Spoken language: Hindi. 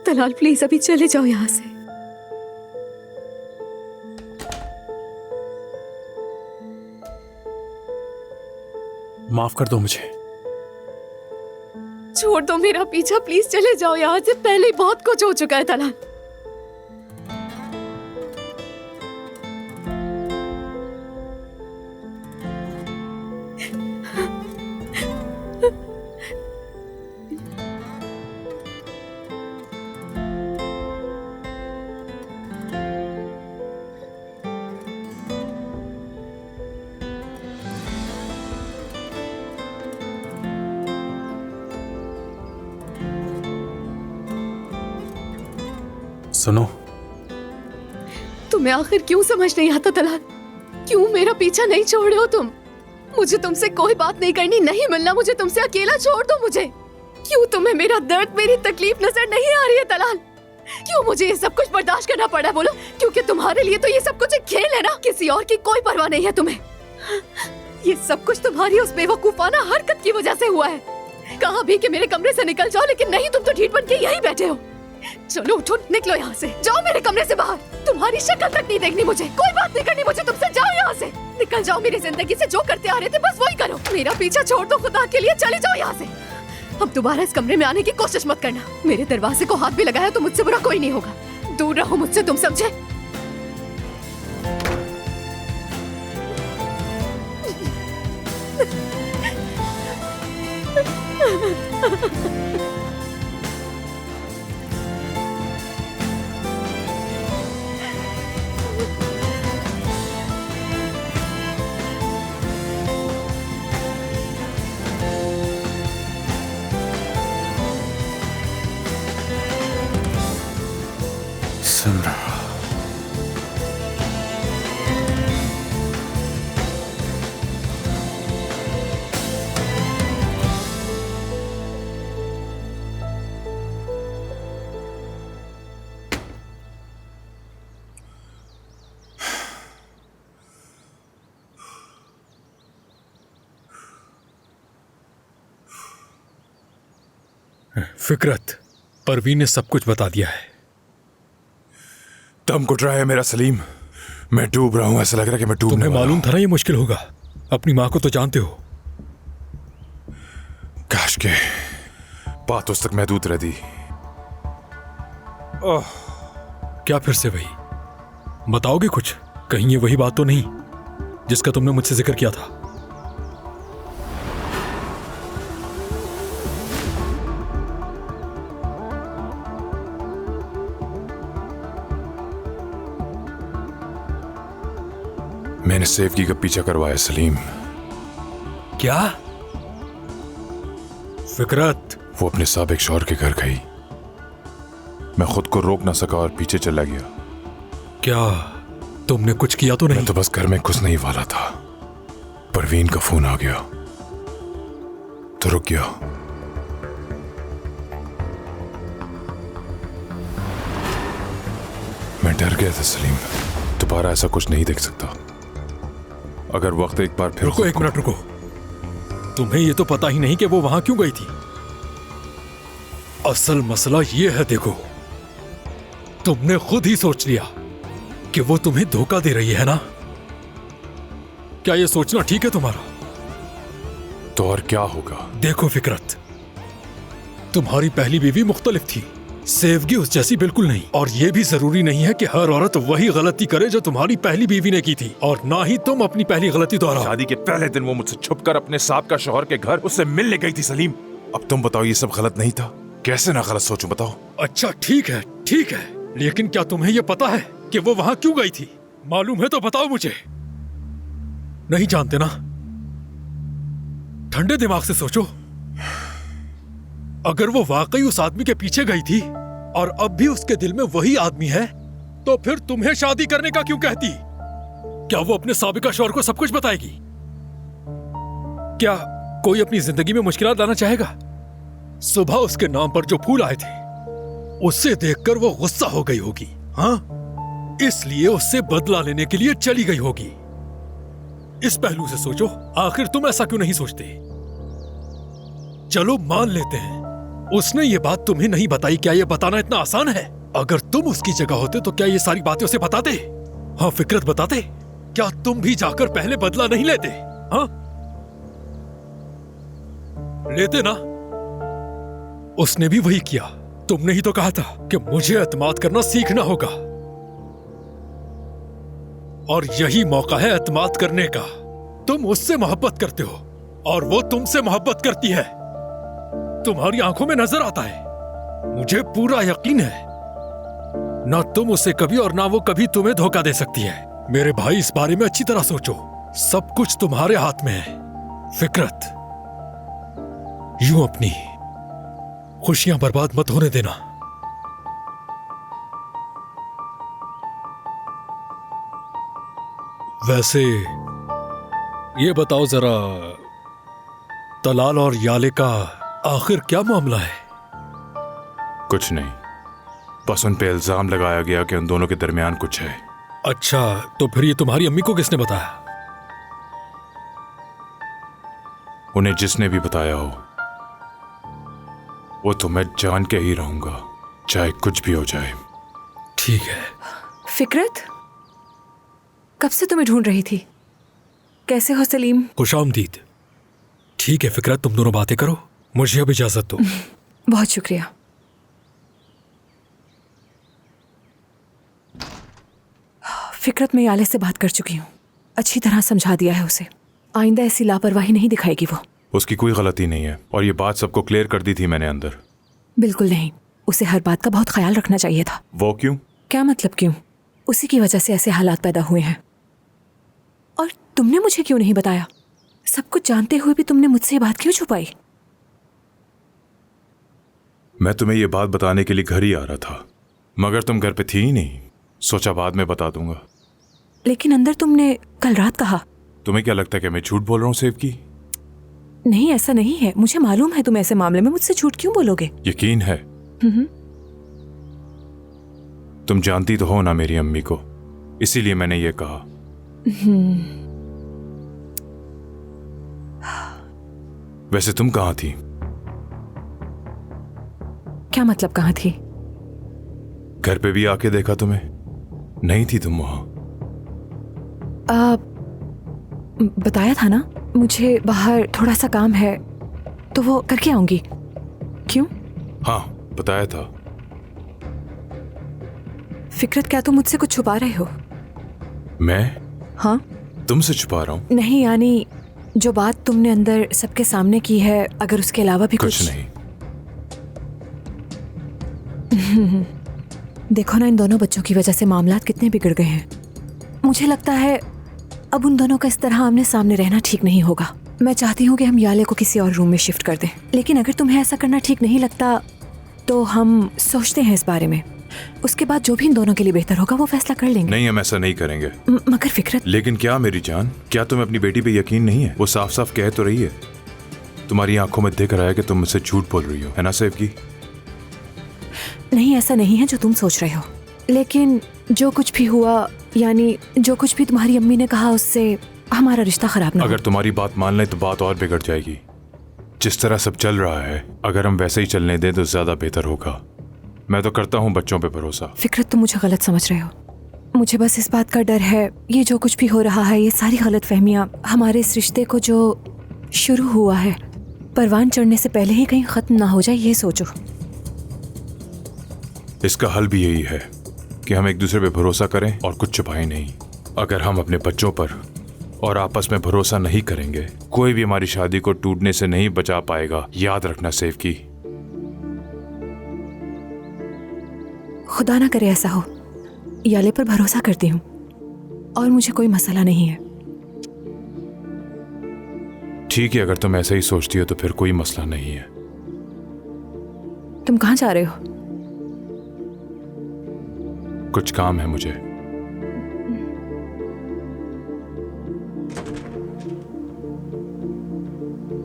तलाल प्लीज अभी चले जाओ यहाँ से। माफ कर दो मुझे। छोड़ दो मेरा पीछा प्लीज, चले जाओ यहाँ से। पहले ही बहुत कुछ हो चुका है तलाल। सुनो, तुम्हें आखिर क्यों समझ नहीं आता तलाल? क्यों मेरा पीछा नहीं छोड़ रहे हो तुम? मुझे तुमसे कोई बात नहीं करनी, नहीं मिलना मुझे तुमसे, अकेला छोड़ दो मुझे। क्यों तुम्हें मेरा दर्द, मेरी तकलीफ नजर नहीं आ रही है तलाल? क्यों मुझे ये सब कुछ बर्दाश्त करना पड़ा बोलो? क्योंकि तुम्हारे लिए तो ये सब कुछ एक खेल है ना, किसी और की कोई परवाह नहीं है तुम्हें। ये सब कुछ तुम्हारी उस बेवकूफाना हरकत की वजह से हुआ है। कहा भी कि मेरे कमरे से निकल जाओ, लेकिन नहीं, तुम तो ढीठ बन के यहीं बैठे हो। चलो उठो, निकलो यहाँ से, जाओ मेरे कमरे से बाहर। तुम्हारी शक्ल तक नहीं देखनी मुझे, कोई बात नहीं करनी मुझे तुमसे। जाओ यहाँ से, निकल जाओ मेरी जिंदगी से। जो करते आ रहे थे बस वही करो। मेरा पीछा छोड़ दो खुदा के लिए, चले जाओ यहाँ से। अब दोबारा इस कमरे में आने की कोशिश मत करना। मेरे दरवाजे को हाथ भी लगाया तो मुझसे बुरा कोई नहीं होगा। दूर रहो मुझसे, तुम समझे? सिमरा, फिकरत, परवीन ने सब कुछ बता दिया है। दम घुट रहा है मेरा सलीम, मैं डूब रहा हूं। ऐसा लग रहा है कि मैं डूबने तुम्हें वाला मालूम हूं। था ना ये मुश्किल होगा। अपनी माँ को तो जानते हो। काश के बात उस तक महदूद रह दी। क्या फिर से वही? बताओगे कुछ? कहीं ये वही बात तो नहीं जिसका तुमने मुझसे जिक्र किया था? मैंने सेवकी का पीछा करवाया सलीम। क्या? फिकरत, वो अपने साबिक शौहर के घर गई। मैं खुद को रोक ना सका और पीछे चला गया। क्या तुमने कुछ किया तो नहीं? मैं तो बस घर में घुसने ही वाला था, परवीन का फोन आ गया तो रुक गया। मैं डर गया था सलीम, दोबारा ऐसा कुछ नहीं देख सकता। अगर वक्त एक बार फिर रुको, एक मिनट रुको। तुम्हें ये तो पता ही नहीं कि वो वहां क्यों गई थी। असल मसला ये है, देखो, तुमने खुद ही सोच लिया कि वो तुम्हें धोखा दे रही है ना। क्या ये सोचना ठीक है तुम्हारा? तो और क्या होगा? देखो फिकरत, तुम्हारी पहली बीवी मुख्तलिफ थी, सेवगी उस जैसी बिल्कुल नहीं। और ये भी जरूरी नहीं है कि हर औरत वही गलती करे जो तुम्हारी पहली बीवी ने की थी, और ना ही तुम अपनी पहली गलती दोहराओ। शादी के पहले दिन वो मुझसे छुपकर अपने साहब का शौहर के घर उससे मिलने गई थी सलीम। अब तुम बताओ, ये सब गलत नहीं था? कैसे ना गलत सोचूं, बताओ। अच्छा ठीक है, ठीक है, लेकिन क्या तुम्हें यह पता है कि वो वहां क्यों गई थी? मालूम है तो बताओ मुझे। नहीं जानते ना? ठंडे दिमाग से सोचो। अगर वो वाकई उस आदमी के पीछे गई थी और अब भी उसके दिल में वही आदमी है, तो फिर तुम्हें शादी करने का क्यों कहती? क्या वो अपने साबिका शौहर को सब कुछ बताएगी? क्या कोई अपनी जिंदगी में मुश्किलात लाना चाहेगा? सुबह उसके नाम पर जो फूल आए थे उससे देखकर वो गुस्सा हो गई होगी, हाँ, इसलिए उससे बदला लेने के लिए चली गई होगी। इस पहलू से सोचो, आखिर तुम ऐसा क्यों नहीं सोचते? चलो मान लेते हैं उसने ये बात तुम्हें नहीं बताई, क्या ये बताना इतना आसान है? अगर तुम उसकी जगह होते तो क्या ये सारी बातें उसे बताते? हाँ फिकरत, बताते? क्या तुम भी जाकर पहले बदला नहीं लेते? हाँ लेते ना? उसने भी वही किया। तुमने ही तो कहा था कि मुझे एतमाद करना सीखना होगा, और यही मौका है एतमाद करने का। तुम उससे मोहब्बत करते हो और वो तुमसे मोहब्बत करती है। तुम्हारी आंखों में नजर आता है। मुझे पूरा यकीन है ना तुम उसे कभी और ना वो कभी तुम्हें धोखा दे सकती है। मेरे भाई, इस बारे में अच्छी तरह सोचो। सब कुछ तुम्हारे हाथ में है। फिकरत, यूं अपनी खुशियां बर्बाद मत होने देना। वैसे ये बताओ जरा, तलाल और याले का आखिर क्या मामला है? कुछ नहीं, बस उन पे इल्जाम लगाया गया कि उन दोनों के दरमियान कुछ है। अच्छा, तो फिर ये तुम्हारी अम्मी को किसने बताया? उन्हें जिसने भी बताया हो वो तो मैं जान के ही रहूंगा, चाहे कुछ भी हो जाए। ठीक है। फिकरत, कब से तुम्हें ढूंढ रही थी। कैसे हो सलीम? खुशामदीद। ठीक है फिकरत, तुम दोनों बातें करो, मुझे अब इजाजत दो। बहुत शुक्रिया। फिकरत, मैं याले से बात कर चुकी हूँ। अच्छी तरह समझा दिया है उसे। आइंदा ऐसी लापरवाही नहीं दिखाएगी वो। उसकी कोई गलती नहीं है, और ये बात सबको क्लियर कर दी थी मैंने अंदर। बिल्कुल नहीं, उसे हर बात का बहुत ख्याल रखना चाहिए था। वो क्यों? क्या मतलब क्यों? उसी की वजह से ऐसे हालात पैदा हुए हैं। और तुमने मुझे क्यों नहीं बताया? सब कुछ जानते हुए भी तुमने मुझसे ये बात क्यों छुपाई? मैं तुम्हें ये बात बताने के लिए घर ही आ रहा था, मगर तुम घर पे थी ही नहीं। सोचा बाद में बता दूंगा। लेकिन अंदर तुमने कल रात कहा। तुम्हें क्या लगता है कि मैं झूठ बोल रहा हूँ सेव की? नहीं, ऐसा नहीं है। मुझे मालूम है तुम ऐसे मामले में मुझसे झूठ क्यों बोलोगे। यकीन है। तुम जानती तो हो ना मेरी अम्मी को, इसीलिए मैंने ये कहा। वैसे तुम कहाँ थी? क्या मतलब कहाँ थी? घर पे भी आके देखा तुम्हें, नहीं थी तुम वहां। बताया था ना, मुझे बाहर थोड़ा सा काम है तो वो करके आऊंगी। क्यों? हाँ बताया था। फिकरत, क्या तुम मुझसे कुछ छुपा रहे हो? मैं? हाँ। तुमसे छुपा रहा हूँ? नहीं, यानी जो बात तुमने अंदर सबके सामने की है, अगर उसके अलावा भी कुछ नहीं। देखो ना, इन दोनों बच्चों की वजह से मामलात कितने बिगड़ गए हैं। मुझे लगता है अब उन दोनों का इस तरह आमने सामने रहना ठीक नहीं होगा। मैं चाहती हूँ कि हम याले को किसी और रूम में शिफ्ट कर दें, लेकिन अगर तुम्हें ऐसा करना ठीक नहीं लगता तो हम सोचते हैं इस बारे में। उसके बाद जो भी इन दोनों के लिए बेहतर होगा वो फैसला कर लेंगे। नहीं, हम ऐसा नहीं करेंगे। मगर फिकरत। लेकिन क्या मेरी जान, क्या तुम्हें अपनी बेटी पे यकीन नहीं है? वो साफ साफ कह तो रही है। तुम्हारी आंखों में दिख रहा है कि तुम मुझसे झूठ बोल रही हो, है ना सेव की? नहीं, ऐसा नहीं है जो तुम सोच रहे हो। लेकिन जो कुछ भी हुआ, यानी जो कुछ भी तुम्हारी अम्मी ने कहा, उससे हमारा रिश्ता खराब ना हो। अगर तुम्हारी बात मान लें तो बात और बिगड़ जाएगी। जिस तरह सब चल रहा है, अगर हम वैसे ही चलने दें तो ज्यादा बेहतर होगा। मैं तो करता हूँ बच्चों पे भरोसा। फिकरत, तुम मुझे गलत समझ रहे हो। मुझे बस इस बात का डर है, ये जो कुछ भी हो रहा है, ये सारी गलत फहमियां हमारे इस रिश्ते को जो शुरू हुआ है, परवान चढ़ने से पहले ही कहीं खत्म ना हो जाए, ये सोचो। इसका हल भी यही है कि हम एक दूसरे पे भरोसा करें और कुछ छुपाएं नहीं। अगर हम अपने बच्चों पर और आपस में भरोसा नहीं करेंगे, कोई भी हमारी शादी को टूटने से नहीं बचा पाएगा। याद रखना सेव की। खुदा ना करे ऐसा हो। याले पर भरोसा करती हूँ और मुझे कोई मसला नहीं है। ठीक है, अगर तुम ऐसा ही सोचती हो तो फिर कोई मसला नहीं है। तुम कहाँ जा रहे हो? कुछ काम है मुझे।